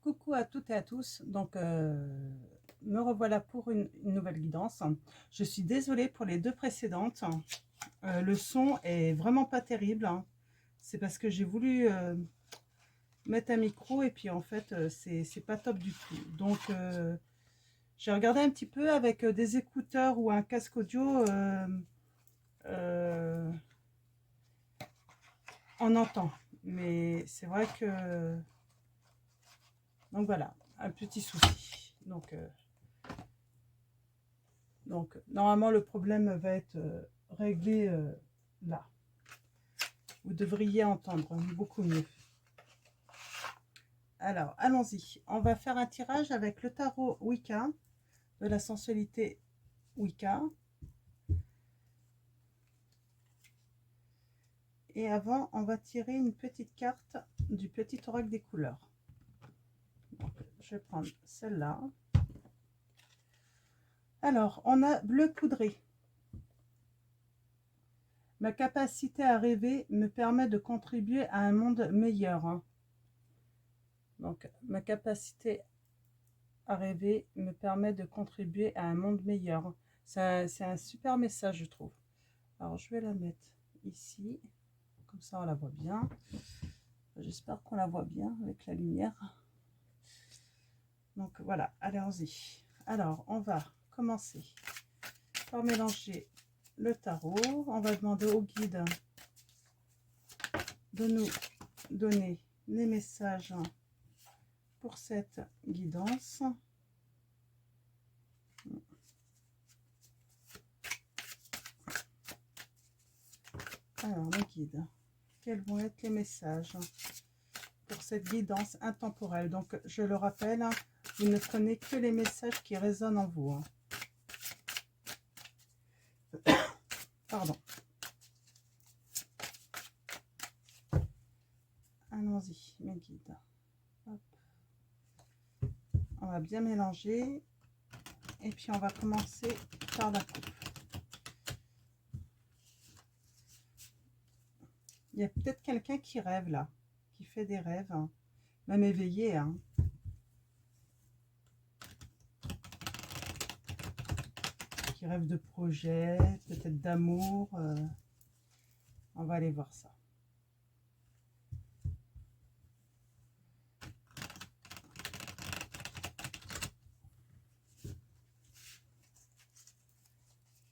Coucou à toutes et à tous, donc me revoilà pour une nouvelle guidance. Je suis désolée pour les deux précédentes, le son est vraiment pas terrible, hein. C'est parce que j'ai voulu mettre un micro et puis en fait c'est pas top du tout. Donc j'ai regardé un petit peu avec des écouteurs ou un casque audio, on entend, mais c'est vrai que... Donc voilà, un petit souci. Donc normalement le problème va être réglé là. Vous devriez entendre beaucoup mieux. Alors allons-y. On va faire un tirage avec le tarot Wicca, de la sensualité Wicca. Et avant, on va tirer une petite carte du petit oracle des couleurs. Donc, je vais prendre celle-là. Alors, on a bleu poudré. Ma capacité à rêver me permet de contribuer à un monde meilleur. Donc, ma capacité à rêver me permet de contribuer à un monde meilleur. C'est un super message, je trouve. Alors, je vais la mettre ici. Comme ça, on la voit bien. J'espère qu'on la voit bien avec la lumière. Donc, voilà, allons-y. Alors, on va commencer par mélanger le tarot. On va demander au guide de nous donner les messages pour cette guidance. Alors, les guides, quels vont être les messages pour cette guidance intemporelle? Donc, je le rappelle, vous ne prenez que les messages qui résonnent en vous. Pardon. Allons-y, mes guides. Hop. On va bien mélanger. Et puis, on va commencer par la coupe. Il y a peut-être quelqu'un qui rêve là, qui fait des rêves, même éveillé. Qui rêve de projets, peut-être d'amour. On va aller voir ça.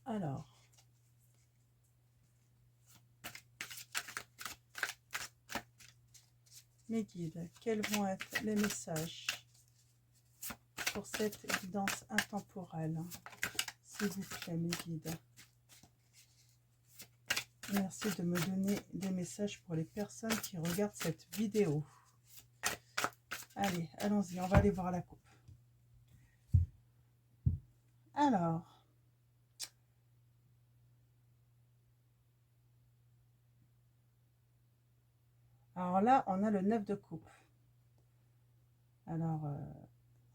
Alors, mes guides, quels vont être les messages pour cette guidance intemporelle, s'il vous plaît, mes guides? Merci de me donner des messages pour les personnes qui regardent cette vidéo. Allez, allons-y, on va aller voir la coupe. Alors là, on a le 9 de coupe. Alors,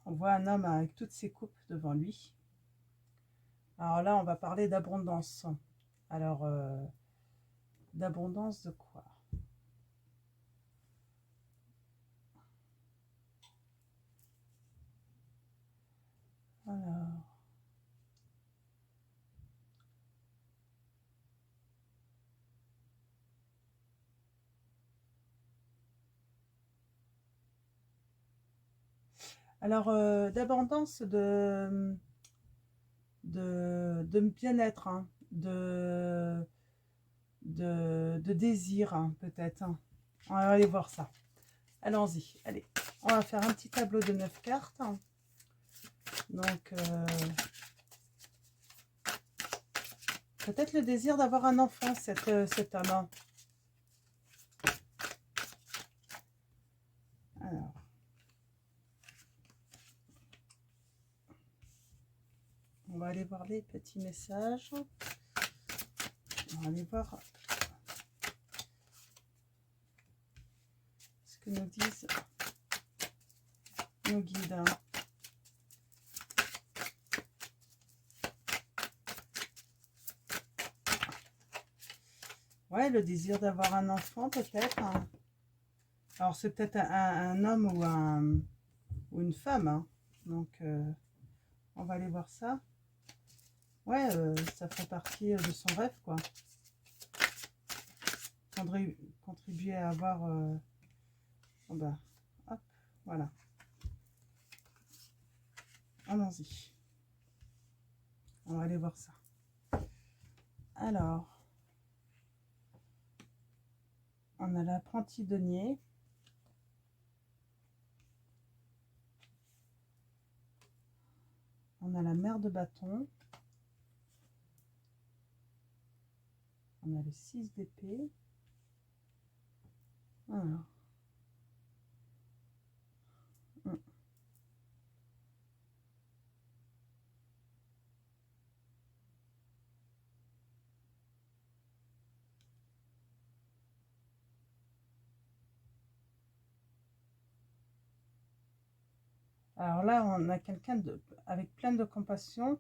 on voit un homme avec toutes ses coupes devant lui. Alors là, on va parler d'abondance. Alors, d'abondance de quoi? Alors, d'abondance de bien-être, de désir, peut-être. On va aller voir ça. Allons-y. Allez, on va faire un petit tableau de 9 cartes. Donc, peut-être le désir d'avoir un enfant, cet homme. Alors. On va aller voir les petits messages. On va aller voir ce que nous disent nos guides. Ouais, le désir d'avoir un enfant, peut-être. Alors, c'est peut-être un homme ou ou une femme, hein. Donc, on va aller voir ça. Ouais, ça fait partie de son rêve, quoi. Contribuer à avoir... oh bah, hop, voilà. Allons-y. On va aller voir ça. Alors, on a l'apprenti denier. On a la mère de bâton. On a le 6 d'épée. Alors. Alors là, on a quelqu'un avec plein de compassion.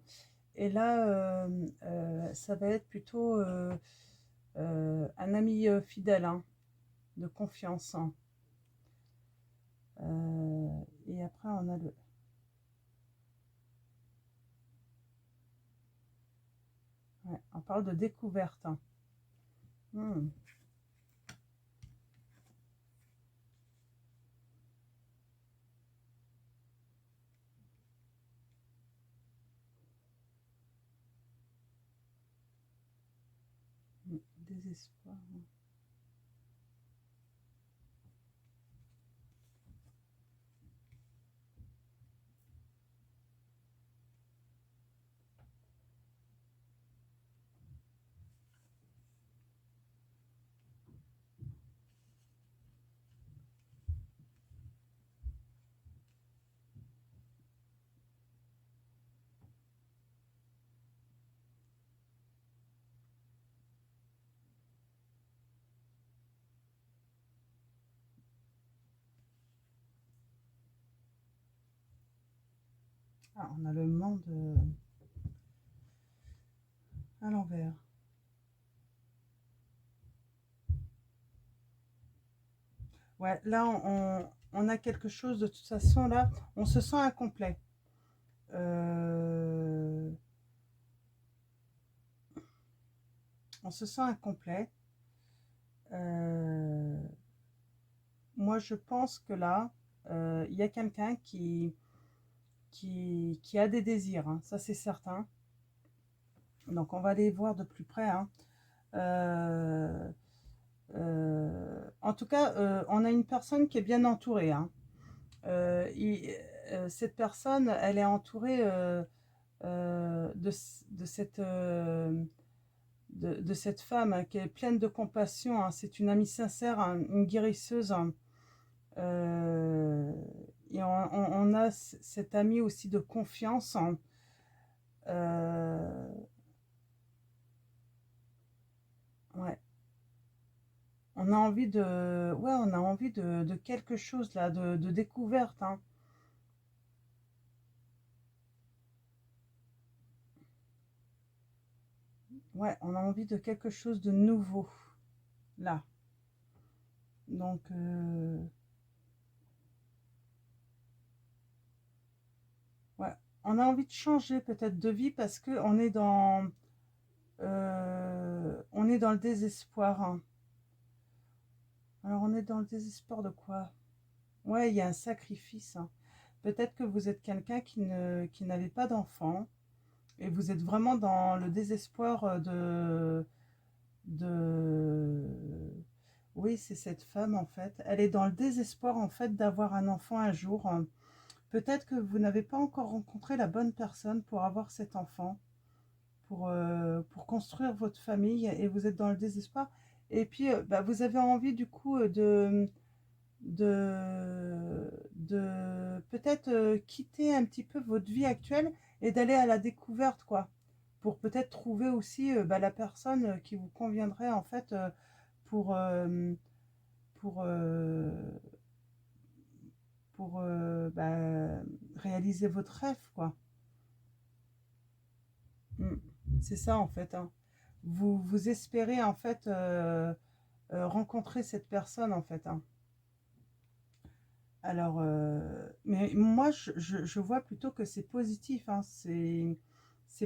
Et là, ça va être plutôt un ami fidèle, hein, de confiance, hein. Et après, on a le... Ouais, on parle de découverte, hein. Désespoir, hein. Ah, on a le monde à l'envers. Ouais, là, on a quelque chose de toute façon, là, on se sent incomplet. On se sent incomplet. Moi, je pense que là, il y a quelqu'un qui a des désirs, hein, ça c'est certain. Donc, on va aller voir de plus près, hein. En tout cas, on a une personne qui est bien entourée, hein. Cette personne, elle est entourée de cette... de cette femme, hein, qui est pleine de compassion, hein. C'est une amie sincère, hein, une guérisseuse, hein. Et on a cette amie aussi de confiance, hein. Ouais. On a envie de, ouais, on a envie de quelque chose là, de découverte, hein. Ouais, on a envie de quelque chose de nouveau là. Donc, ouais, on a envie de changer peut-être de vie parce que on est dans le désespoir, hein. Alors, on est dans le désespoir de quoi? Ouais, il y a un sacrifice, hein. Peut-être que vous êtes quelqu'un qui n'avait pas d'enfant et vous êtes vraiment dans le désespoir de... Oui, c'est cette femme en fait. Elle est dans le désespoir en fait d'avoir un enfant un jour. Peut-être que vous n'avez pas encore rencontré la bonne personne pour avoir cet enfant, pour construire votre famille et vous êtes dans le désespoir. Et puis, bah, vous avez envie du coup de peut-être quitter un petit peu votre vie actuelle et d'aller à la découverte, quoi. Pour peut-être trouver aussi bah, la personne qui vous conviendrait en fait pour, euh, pour, euh, bah, réaliser votre rêve, quoi. Mm. C'est ça en fait, hein. Vous espérez en fait rencontrer cette personne en fait, hein. Alors, mais moi, je vois plutôt que c'est positif, hein. C'est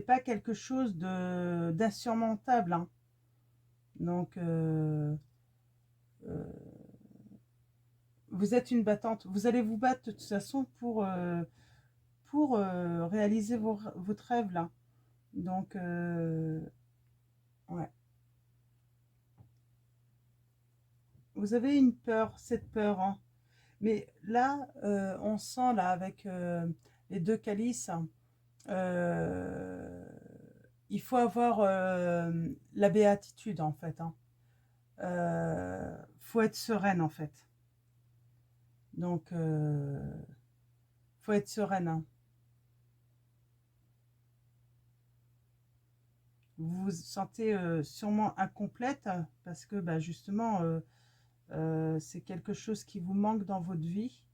pas quelque chose de d'insurmontable, hein. Donc, euh, vous êtes une battante. Vous allez vous battre de toute façon pour réaliser votre rêve là. Donc, ouais. Vous avez une peur, cette peur, hein. Mais là, on sent là avec les deux calices, euh, il faut avoir la béatitude en fait, hein. Faut être sereine en fait. Donc, faut être sereine, hein. Vous vous sentez sûrement incomplète parce que bah, justement, c'est quelque chose qui vous manque dans votre vie.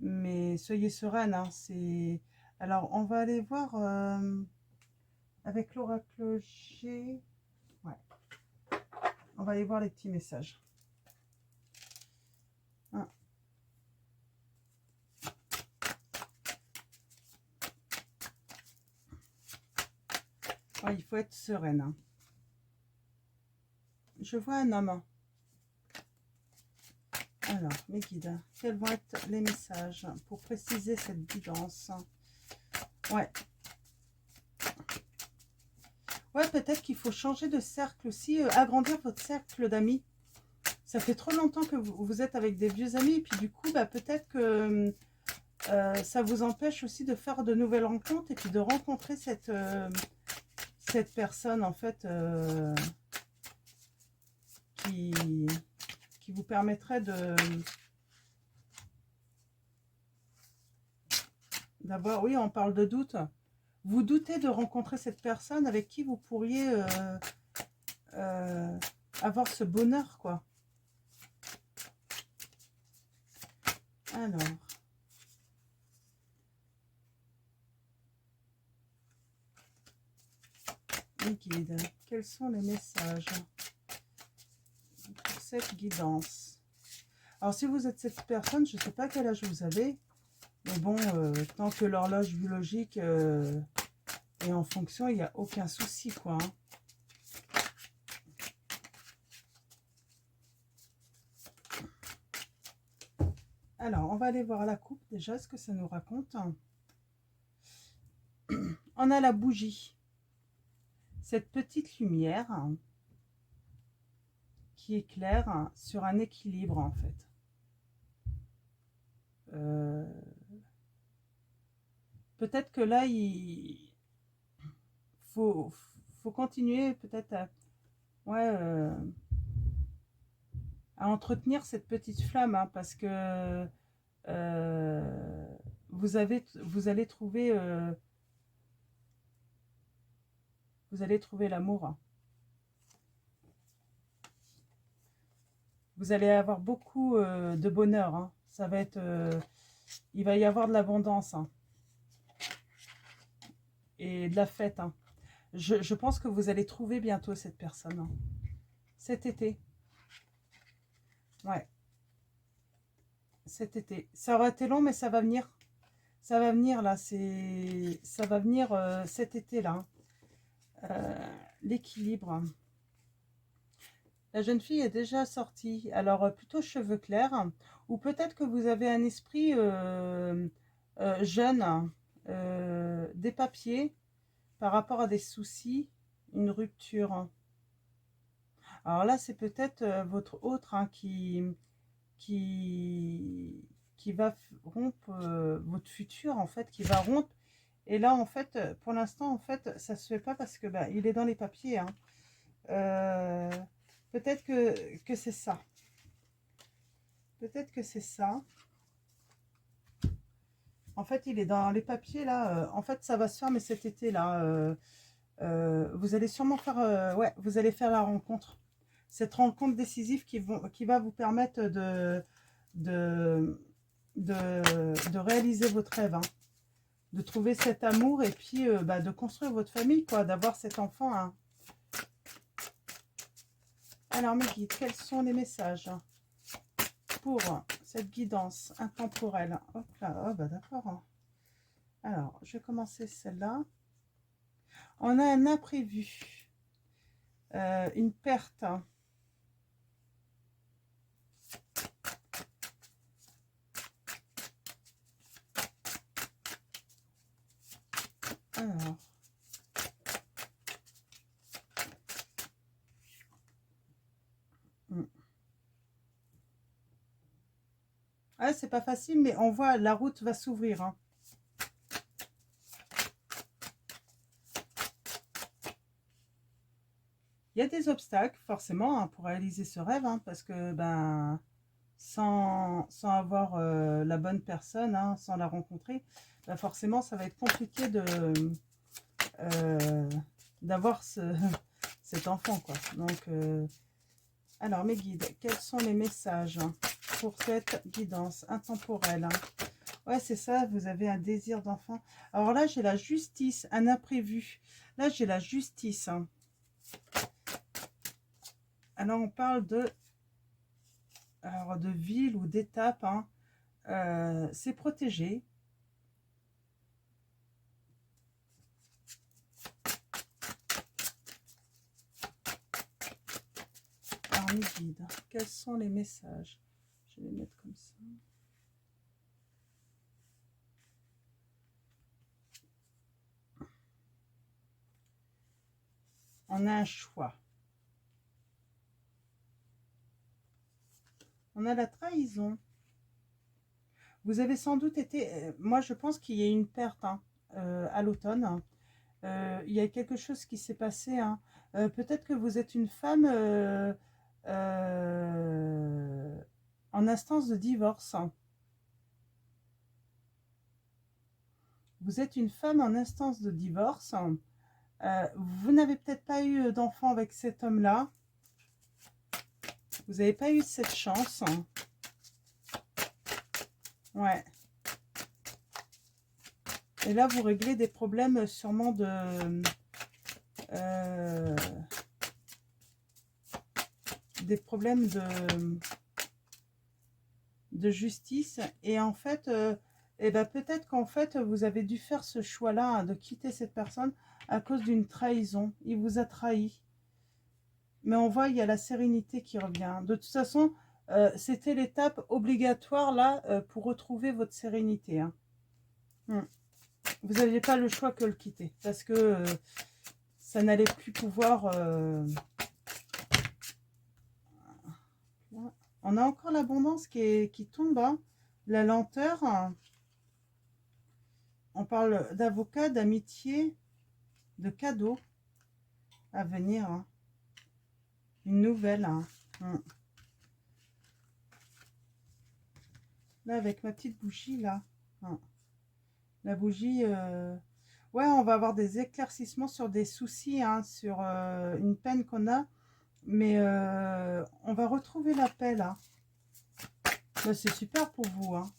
Mais soyez sereine, hein, c'est... Alors, on va aller voir avec l'oracle G. Ouais, on va aller voir les petits messages. Hein. Ouais, il faut être sereine, hein. Je vois un homme. Alors, mes guides, quels vont être les messages pour préciser cette guidance? Ouais. Ouais, peut-être qu'il faut changer de cercle aussi, agrandir votre cercle d'amis. Ça fait trop longtemps que vous êtes avec des vieux amis, et puis du coup, bah, peut-être que ça vous empêche aussi de faire de nouvelles rencontres, et puis de rencontrer cette personne, en fait, qui vous permettrait d'avoir... Oui, on parle de doute. Vous doutez de rencontrer cette personne avec qui vous pourriez avoir ce bonheur, quoi. Alors, les guides, quels sont les messages pour cette guidance? Alors, si vous êtes cette personne, je ne sais pas quel âge vous avez, mais bon, tant que l'horloge biologique est en fonction, il n'y a aucun souci, quoi, hein. Alors, on va aller voir la coupe déjà, ce que ça nous raconte. On a la bougie. Cette petite lumière qui éclaire sur un équilibre, en fait. Peut-être que là, il faut continuer peut-être ouais, à entretenir cette petite flamme, hein, parce que vous allez trouver l'amour, hein. Vous allez avoir beaucoup de bonheur, hein. Ça va être, il va y avoir de l'abondance, hein, et de la fête, hein. Je pense que vous allez trouver bientôt cette personne, hein, cet été. Ouais, cet été. Ça aurait été long, mais ça va venir. Ça va venir là. Ça va venir cet été là, hein. L'équilibre. La jeune fille est déjà sortie. Alors, plutôt cheveux clairs. Ou peut-être que vous avez un esprit jeune, des papiers par rapport à des soucis, une rupture. Alors là, c'est peut-être votre autre, hein, qui va rompre votre futur, en fait, qui va rompre. Et là, en fait, pour l'instant, en fait, ça se fait pas parce que bah, il est dans les papiers, hein. Euh, Peut-être que c'est ça. Peut-être que c'est ça. En fait, il est dans les papiers, là. En fait, ça va se faire, mais cet été, là. Vous allez sûrement faire... ouais, vous allez faire la rencontre. Cette rencontre décisive qui va vous permettre de, de réaliser votre rêve, hein. De trouver cet amour et puis bah, de construire votre famille, quoi. D'avoir cet enfant, hein. Alors, mes guides, quels sont les messages pour cette guidance intemporelle. Hop là, oh bah d'accord. Hein. Alors, je vais commencer celle-là. On a un imprévu, une perte. Alors, ah, c'est pas facile, mais on voit la route va s'ouvrir. Hein. Il y a des obstacles, forcément, hein, pour réaliser ce rêve, hein, parce que ben, sans avoir la bonne personne, hein, sans la rencontrer, ben, forcément, ça va être compliqué d'avoir cet enfant, quoi. Donc, alors, mes guides, quels sont les messages pour cette guidance intemporelle? Hein. Ouais, c'est ça, vous avez un désir d'enfant. Alors là, j'ai la justice, un imprévu. Là, j'ai la justice. Hein. Alors, on parle de ville ou d'étape. Hein. C'est protégé. Alors, mes guides, quels sont les messages? Je vais les mettre comme ça. On a un choix. On a la trahison. Vous avez sans doute été... moi, je pense qu'il y a une perte hein, à l'automne. Il y a quelque chose qui s'est passé. Hein. Peut-être que vous êtes une femme en instance de divorce. Vous êtes une femme en instance de divorce. Vous n'avez peut-être pas eu d'enfant avec cet homme-là. Vous n'avez pas eu cette chance. Ouais. Et là, vous réglez des problèmes sûrement des problèmes de justice. Et en fait, eh ben, peut-être qu'en fait, vous avez dû faire ce choix-là hein, de quitter cette personne à cause d'une trahison. Il vous a trahi. Mais on voit, il y a la sérénité qui revient. De toute façon, c'était l'étape obligatoire là pour retrouver votre sérénité. Hein. Vous n'aviez pas le choix que le quitter parce que ça n'allait plus pouvoir... On a encore l'abondance qui tombe, hein. La lenteur. On parle d'avocat, d'amitié, de cadeaux à venir. Hein. Une nouvelle. Hein. Là, avec ma petite bougie, là. La bougie... Ouais, on va avoir des éclaircissements sur des soucis, hein, sur une peine qu'on a. Mais on va retrouver la paix, là. C'est super pour vous. Hein.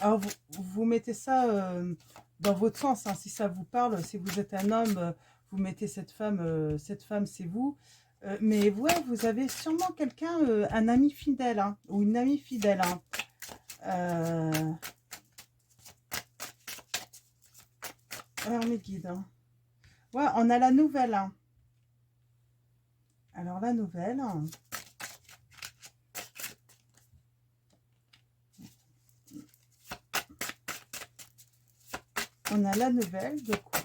Alors, vous mettez ça dans votre sens, hein, si ça vous parle. Si vous êtes un homme, vous mettez cette femme c'est vous. Mais ouais, vous avez sûrement quelqu'un, un ami fidèle, hein, ou une amie fidèle. Hein. Alors, mes guides. Hein. Ouais, on a la nouvelle. Hein. Alors, la nouvelle... Hein. On a la nouvelle de quoi?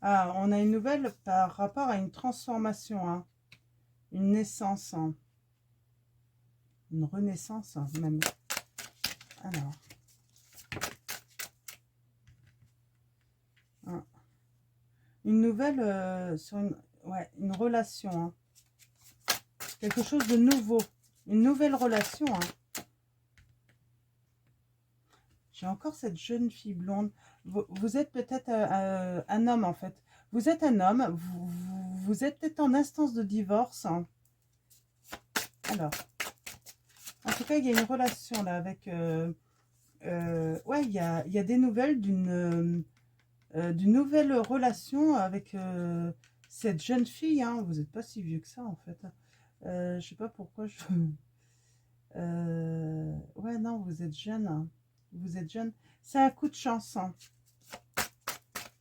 Ah, on a une nouvelle par rapport à une transformation, hein. Une naissance, hein. Une renaissance, hein, même. Alors. Hein. Une nouvelle sur une relation. Hein. Quelque chose de nouveau. Une nouvelle relation. Hein. J'ai encore cette jeune fille blonde. Vous êtes peut-être un homme, en fait. Vous êtes un homme. Vous êtes peut-être en instance de divorce. Hein. Alors. En tout cas, il y a une relation là avec... ouais, il y a des nouvelles d'une d'une nouvelle relation avec cette jeune fille, hein. Vous n'êtes pas si vieux que ça, en fait. Je sais pas pourquoi je... ouais, non, vous êtes jeune, hein. Vous êtes jeune. C'est un coup de chance, hein.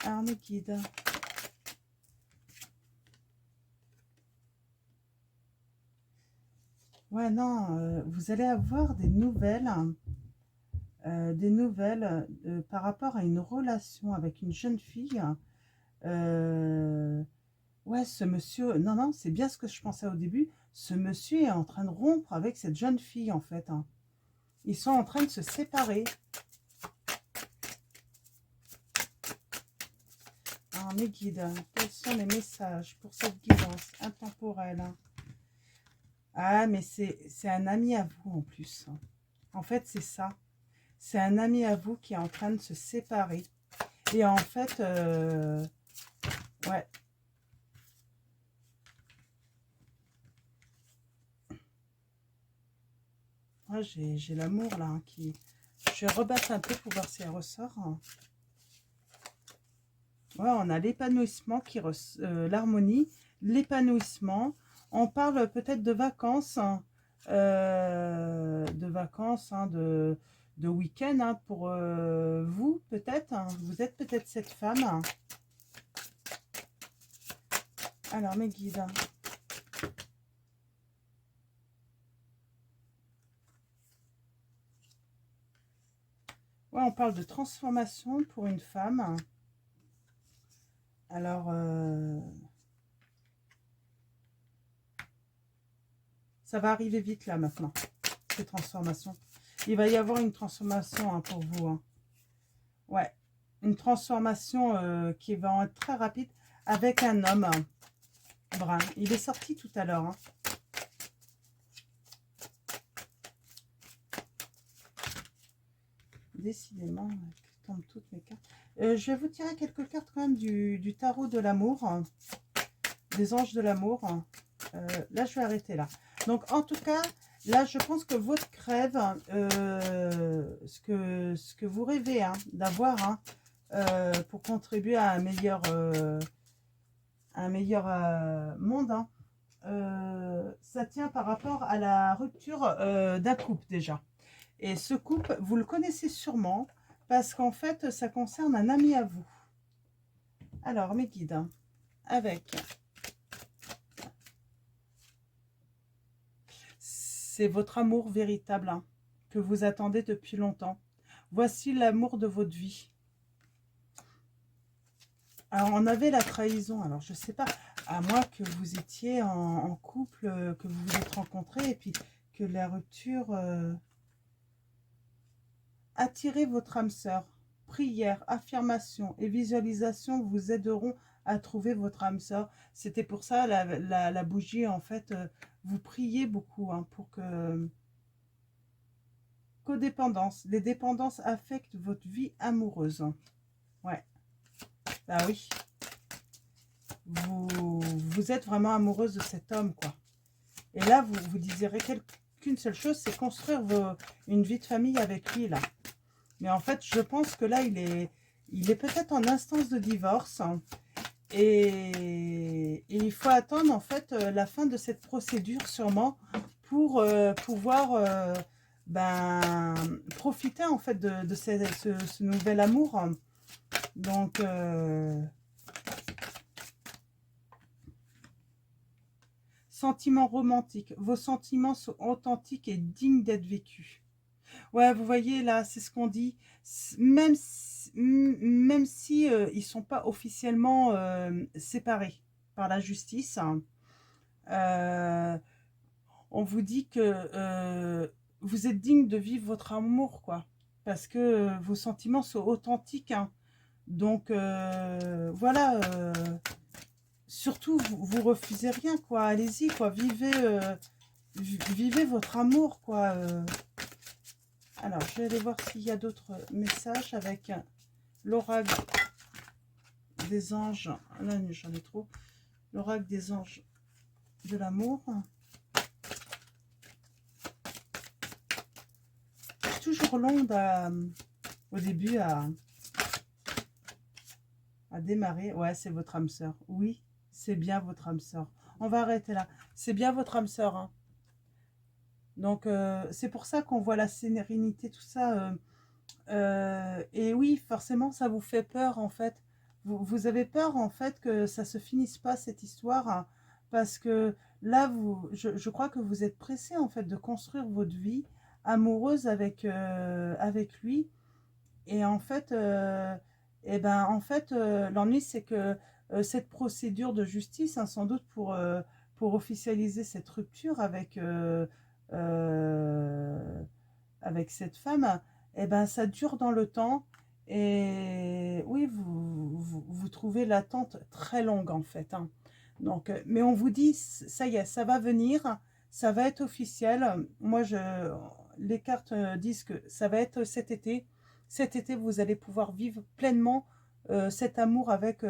Alors, mes guides. Ouais, non, vous allez avoir des nouvelles, hein, par rapport à une relation avec une jeune fille. Ouais, ce monsieur, non, non, c'est bien ce que je pensais au début. Ce monsieur est en train de rompre avec cette jeune fille, en fait, hein. Ils sont en train de se séparer. Alors, mes guides, quels sont les messages pour cette guidance intemporelle, hein? Ah, mais c'est un ami à vous, en plus. En fait, c'est ça. C'est un ami à vous qui est en train de se séparer. Et en fait, ouais. Ouais, j'ai l'amour, là, hein, qui... Je vais rebattre un peu pour voir si elle ressort, hein. Ouais, on a l'épanouissement qui l'harmonie, l'épanouissement. On parle peut-être de vacances, hein, hein, de week-end, hein, pour vous, peut-être, hein. Vous êtes peut-être cette femme, hein. Alors, mes guides. Ouais, on parle de transformation pour une femme. Alors, ça va arriver vite là maintenant, ces transformations. Il va y avoir une transformation, hein, pour vous, hein. Ouais, une transformation qui va être très rapide avec un homme, hein, brun. Il est sorti tout à l'heure, hein. Décidément, je tombe toutes mes cartes. Je vais vous tirer quelques cartes quand même du tarot de l'amour, hein, des anges de l'amour. Là, je vais arrêter là. Donc, en tout cas, là, je pense que votre rêve, ce que vous rêvez, hein, d'avoir, hein, pour contribuer à un meilleur monde, hein, ça tient par rapport à la rupture d'un couple déjà. Et ce couple, vous le connaissez sûrement parce qu'en fait, ça concerne un ami à vous. Alors, mes guides, hein, avec... C'est votre amour véritable, hein, que vous attendez depuis longtemps. Voici l'amour de votre vie. Alors, on avait la trahison. Alors, je ne sais pas, à moins que vous étiez en couple, que vous vous êtes rencontrés et puis que la rupture... Attirez votre âme sœur. Prière, affirmation et visualisation vous aideront à trouver votre âme sœur. C'était pour ça, la bougie, en fait, vous priez beaucoup, hein, pour que... Codépendance. Les dépendances affectent votre vie amoureuse. Ouais. Bah oui. Vous êtes vraiment amoureuse de cet homme, quoi. Et là, vous désirez qu'une seule chose, c'est construire une vie de famille avec lui, là. Mais en fait, je pense que là, il est peut-être en instance de divorce, hein, et il faut attendre, en fait, la fin de cette procédure, sûrement, pour pouvoir ben, profiter, en fait, de ce nouvel amour. Donc, sentiments romantiques. Vos sentiments sont authentiques et dignes d'être vécus. Ouais, vous voyez, là, c'est ce qu'on dit. Même si ils sont pas officiellement séparés par la justice, hein, euh, on vous dit que vous êtes digne de vivre votre amour, quoi. Parce que vos sentiments sont authentiques, hein. Donc, voilà. Surtout, vous refusez rien, quoi. Allez-y, quoi. Vivez votre amour, quoi. Alors, je vais aller voir s'il y a d'autres messages avec l'oracle des anges. Là, j'en ai trop. L'oracle des anges de l'amour. Toujours long au début à à démarrer. Ouais, c'est votre âme sœur. Oui, c'est bien votre âme sœur. On va arrêter là. C'est bien votre âme sœur, hein. Donc, c'est pour ça qu'on voit la sérénité, tout ça. Et oui, forcément, ça vous fait peur, en fait. Vous avez peur, en fait, que ça se finisse pas, cette histoire, hein, parce que là, je crois que vous êtes pressé, en fait, de construire votre vie amoureuse avec lui. Et en fait, l'ennui, c'est que cette procédure de justice, hein, sans doute pour officialiser cette rupture avec cette femme, eh ben, ça dure dans le temps. Et oui, vous trouvez l'attente très longue, en fait, hein. Donc, mais on vous dit, ça y est, ça va venir, ça va être officiel. Moi, les cartes disent que ça va être cet été. Cet été, vous allez pouvoir vivre pleinement cet amour avec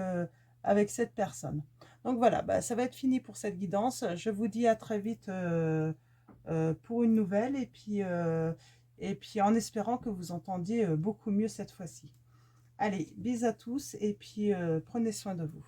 cette personne. Donc voilà, bah, ça va être fini pour cette guidance. Je vous dis à très vite pour une nouvelle. Et puis en espérant que vous entendiez beaucoup mieux cette fois-ci. Allez, bisous à tous et puis prenez soin de vous.